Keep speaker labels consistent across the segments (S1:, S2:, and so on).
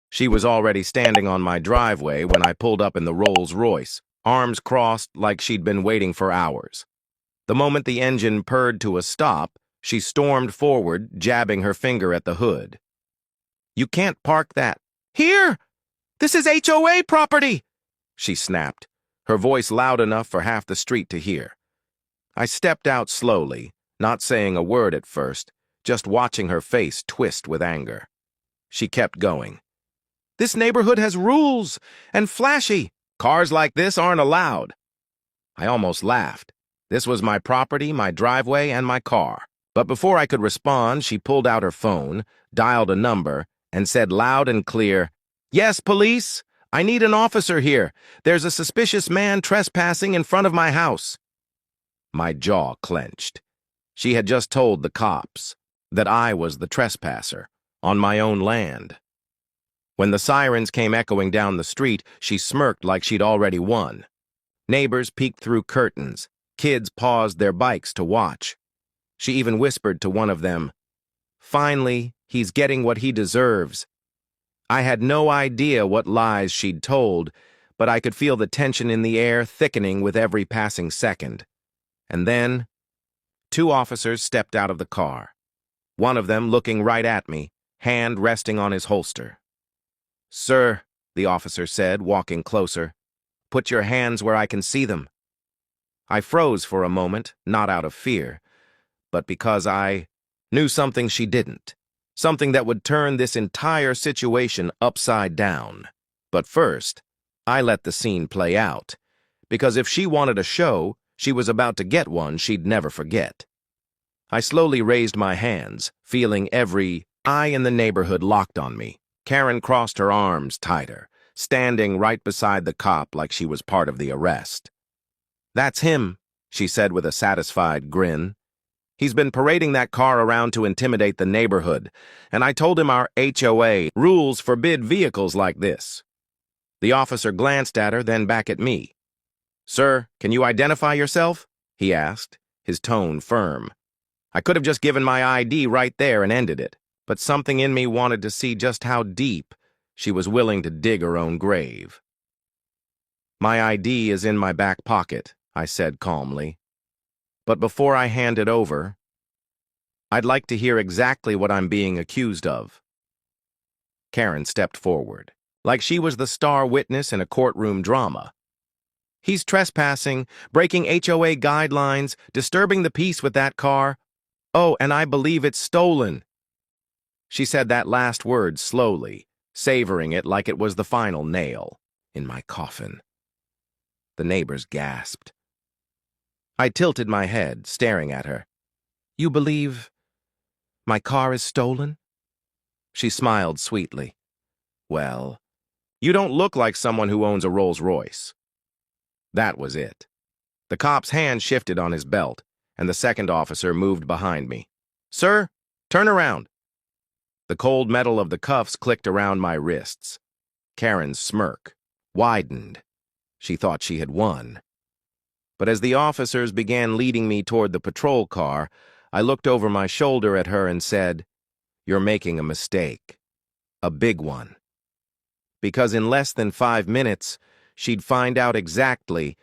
S1: She was already standing on my driveway when I pulled up in the Rolls Royce, arms crossed like she'd been waiting for hours. The moment the engine purred to a stop, she stormed forward, jabbing her finger at the hood. "You can't park that." "Here! This is HOA property!" she snapped, her voice loud enough for half the street to hear. I stepped out slowly, not saying a word at first, just watching her face twist with anger. She kept going. "This neighborhood has rules, and flashy. Cars like this aren't allowed." I almost laughed. This was my property, my driveway, and my car. But before I could respond, she pulled out her phone, dialed a number, and said loud and clear, "Yes, police. I need an officer here. There's a suspicious man trespassing in front of my house." My jaw clenched. She had just told the cops that I was the trespasser on my own land. When the sirens came echoing down the street, she smirked like she'd already won. Neighbors peeked through curtains. Kids paused their bikes to watch. She even whispered to one of them, "Finally, he's getting what he deserves." I had no idea what lies she'd told, but I could feel the tension in the air thickening with every passing second. And then, two officers stepped out of the car, one of them looking right at me, hand resting on his holster. "Sir," the officer said, walking closer, "put your hands where I can see them." I froze for a moment, not out of fear, but because I knew something she didn't, something that would turn this entire situation upside down. But first, I let the scene play out, because if she wanted a show, she was about to get one she'd never forget. I slowly raised my hands, feeling every eye in the neighborhood locked on me. Karen crossed her arms tighter, standing right beside the cop like she was part of the arrest. "That's him," she said with a satisfied grin. "He's been parading that car around to intimidate the neighborhood, and I told him our HOA rules forbid vehicles like this." The officer glanced at her, then back at me. "Sir, can you identify yourself?" he asked, his tone firm. I could have just given my ID right there and ended it, but something in me wanted to see just how deep she was willing to dig her own grave. "My ID is in my back pocket," I said calmly. "But before I hand it over, I'd like to hear exactly what I'm being accused of." Karen stepped forward, like she was the star witness in a courtroom drama. "He's trespassing, breaking HOA guidelines, disturbing the peace with that car. Oh, and I believe it's stolen." She said that last word slowly, savoring it like it was the final nail in my coffin. The neighbors gasped. I tilted my head, staring at her. "You believe my car is stolen?" She smiled sweetly. "Well, you don't look like someone who owns a Rolls Royce." That was it. The cop's hand shifted on his belt, and the second officer moved behind me. "Sir, turn around." The cold metal of the cuffs clicked around my wrists. Karen's smirk widened. She thought she had won. But as the officers began leading me toward the patrol car, I looked over my shoulder at her and said, "You're making a mistake. A big one." Because in less than 5 minutes, she'd find out exactly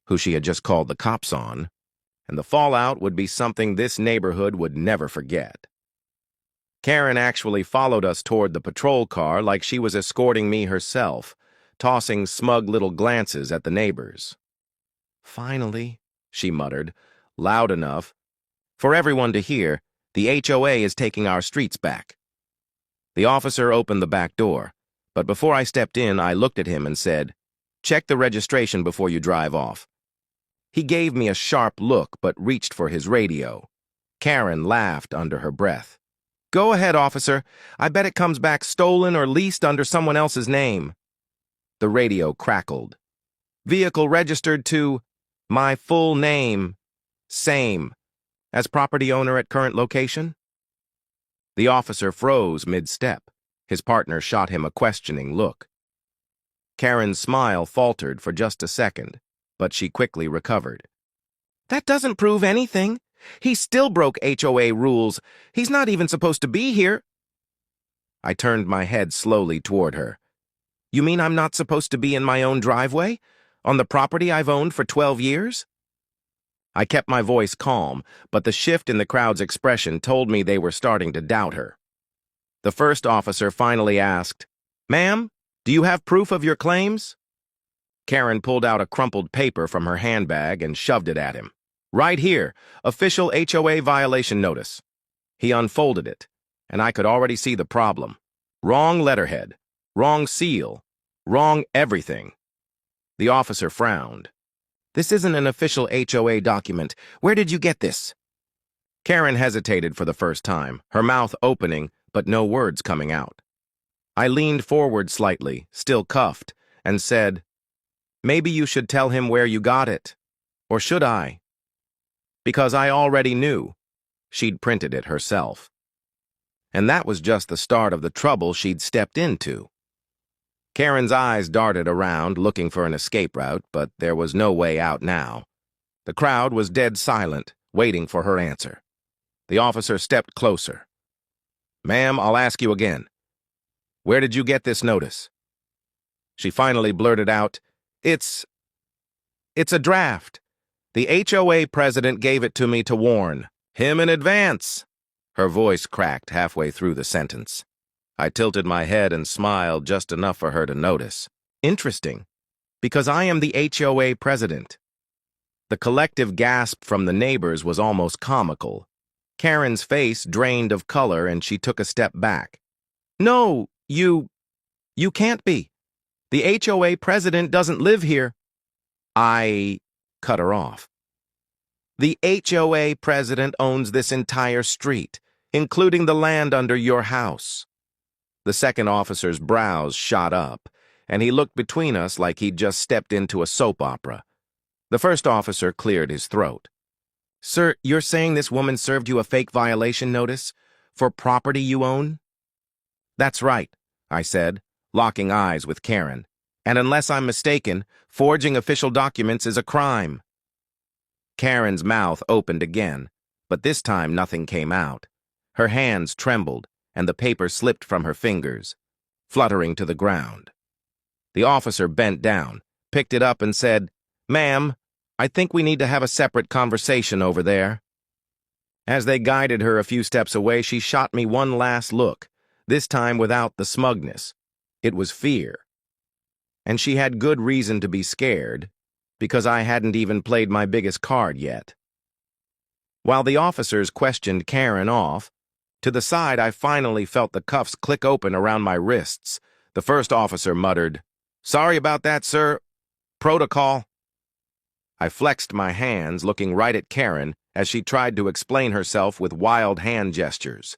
S1: who she had just called the cops on, and the fallout would be something this neighborhood would never forget. Karen actually followed us toward the patrol car like she was escorting me herself, tossing smug little glances at the neighbors. "Finally," she muttered, loud enough for everyone to hear, "the HOA is taking our streets back." The officer opened the back door, but before I stepped in, I looked at him and said, "Check the registration before you drive off." He gave me a sharp look but reached for his radio. Karen laughed under her breath. "Go ahead, officer. I bet it comes back stolen or leased under someone else's name." The radio crackled. "Vehicle registered to my full name, same, as property owner at current location?" The officer froze mid-step. His partner shot him a questioning look. Karen's smile faltered for just a second, but she quickly recovered. "That doesn't prove anything. He still broke HOA rules. He's not even supposed to be here." I turned my head slowly toward her. You mean I'm not supposed to be in my own driveway? On the property I've owned for 12 years? I kept my voice calm, but the shift in the crowd's expression told me they were starting to doubt her. The first officer finally asked, "Ma'am, do you have proof of your claims?" Karen pulled out a crumpled paper from her handbag and shoved it at him. "Right here, official HOA violation notice." He unfolded it, and I could already see the problem. Wrong letterhead, wrong seal, wrong everything. The officer frowned. "This isn't an official HOA document. Where did you get this?" Karen hesitated for the first time, her mouth opening, but no words coming out. I leaned forward slightly, still cuffed, and said, "Maybe you should tell him where you got it. Or should I?" Because I already knew. She'd printed it herself. And that was just the start of the trouble she'd stepped into. Karen's eyes darted around, looking for an escape route, but there was no way out now. The crowd was dead silent, waiting for her answer. The officer stepped closer. "Ma'am, I'll ask you again. Where did you get this notice?" She finally blurted out, It's a draft. The HOA president gave it to me to warn him in advance." Her voice cracked halfway through the sentence. I tilted my head and smiled just enough for her to notice. "Interesting, because I am the HOA president." The collective gasp from the neighbors was almost comical. Karen's face drained of color and she took a step back. "No, you can't be. The HOA president doesn't live here." I cut her off. "The HOA president owns this entire street, including the land under your house." The second officer's brows shot up, and he looked between us like he'd just stepped into a soap opera. The first officer cleared his throat. "Sir, you're saying this woman served you a fake violation notice for property you own?" "That's right," I said, locking eyes with Karen. "And unless I'm mistaken, forging official documents is a crime." Karen's mouth opened again, but this time nothing came out. Her hands trembled, and the paper slipped from her fingers, fluttering to the ground. The officer bent down, picked it up and said, "Ma'am, I think we need to have a separate conversation over there." As they guided her a few steps away, she shot me one last look, this time without the smugness. It was fear. And she had good reason to be scared, because I hadn't even played my biggest card yet. While the officers questioned Karen off, to the side I finally felt the cuffs click open around my wrists. The first officer muttered, "Sorry about that, sir. Protocol." I flexed my hands, looking right at Karen as she tried to explain herself with wild hand gestures.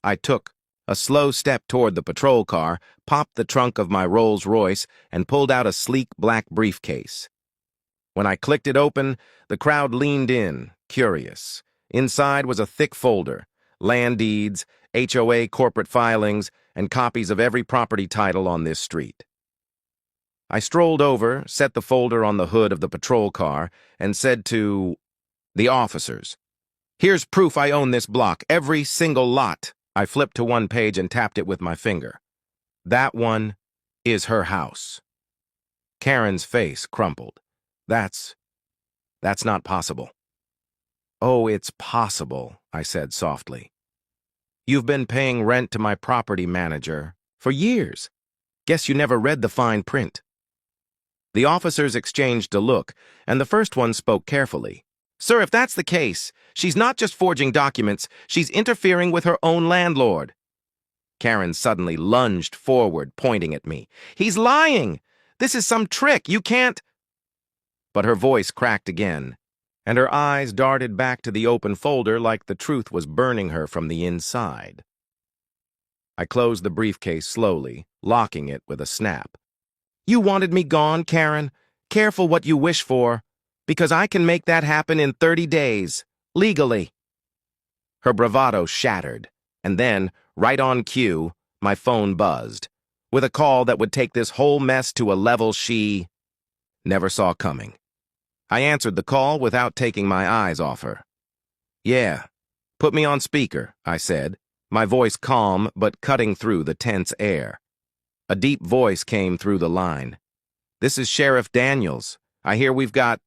S1: I took a slow step toward the patrol car, popped the trunk of my Rolls Royce, and pulled out a sleek black briefcase. When I clicked it open, the crowd leaned in, curious. Inside was a thick folder, land deeds, HOA corporate filings, and copies of every property title on this street. I strolled over, set the folder on the hood of the patrol car, and said to the officers, "Here's proof I own this block, every single lot." I flipped to one page and tapped it with my finger. "That one is her house." Karen's face crumpled. That's not possible." "Oh, it's possible," I said softly. "You've been paying rent to my property manager for years. Guess you never read the fine print." The officers exchanged a look, and the first one spoke carefully. "Sir, if that's the case, she's not just forging documents, she's interfering with her own landlord." Karen suddenly lunged forward, pointing at me. "He's lying! This is some trick! You can't—" But her voice cracked again, and her eyes darted back to the open folder like the truth was burning her from the inside. I closed the briefcase slowly, locking it with a snap. "You wanted me gone, Karen? Careful what you wish for, because I can make that happen in 30 days, legally." Her bravado shattered, and then, right on cue, my phone buzzed, with a call that would take this whole mess to a level she never saw coming. I answered the call without taking my eyes off her. "Yeah, put me on speaker," I said, my voice calm but cutting through the tense air. A deep voice came through the line. "This is Sheriff Daniels. I hear we've got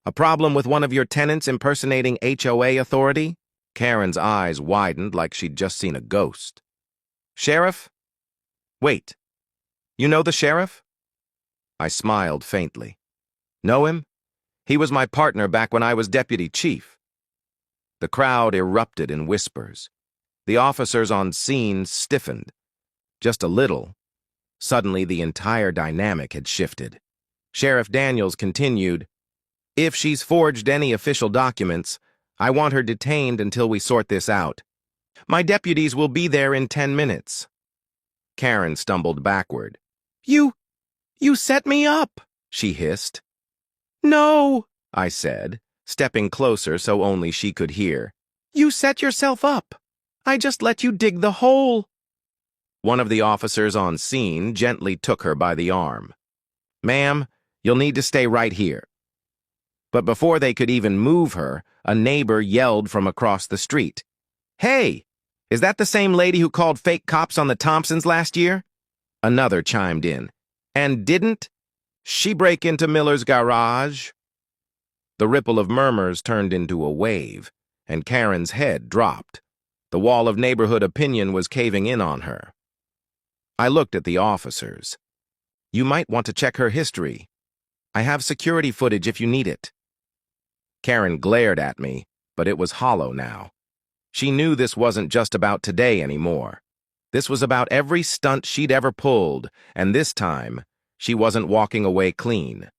S1: a problem with one of your tenants impersonating HOA authority?" Karen's eyes widened like she'd just seen a ghost. "Sheriff? Wait, you know the sheriff?" I smiled faintly. "Know him? He was my partner back when I was deputy chief." The crowd erupted in whispers. The officers on scene stiffened. Just a little. Suddenly, the entire dynamic had shifted. Sheriff Daniels continued, "If she's forged any official documents, I want her detained until we sort this out. My deputies will be there in 10 minutes. Karen stumbled backward. You set me up," she hissed. "No," I said, stepping closer so only she could hear. "You set yourself up. I just let you dig the hole." One of the officers on scene gently took her by the arm. "Ma'am, you'll need to stay right here." But before they could even move her, a neighbor yelled from across the street. "Hey, is that the same lady who called fake cops on the Thompsons last year?" Another chimed in. "And didn't she break into Miller's garage?" The ripple of murmurs turned into a wave, and Karen's head dropped. The wall of neighborhood opinion was caving in on her. I looked at the officers. "You might want to check her history. I have security footage if you need it." Karen glared at me, but it was hollow now. She knew this wasn't just about today anymore. This was about every stunt she'd ever pulled, and this time, she wasn't walking away clean.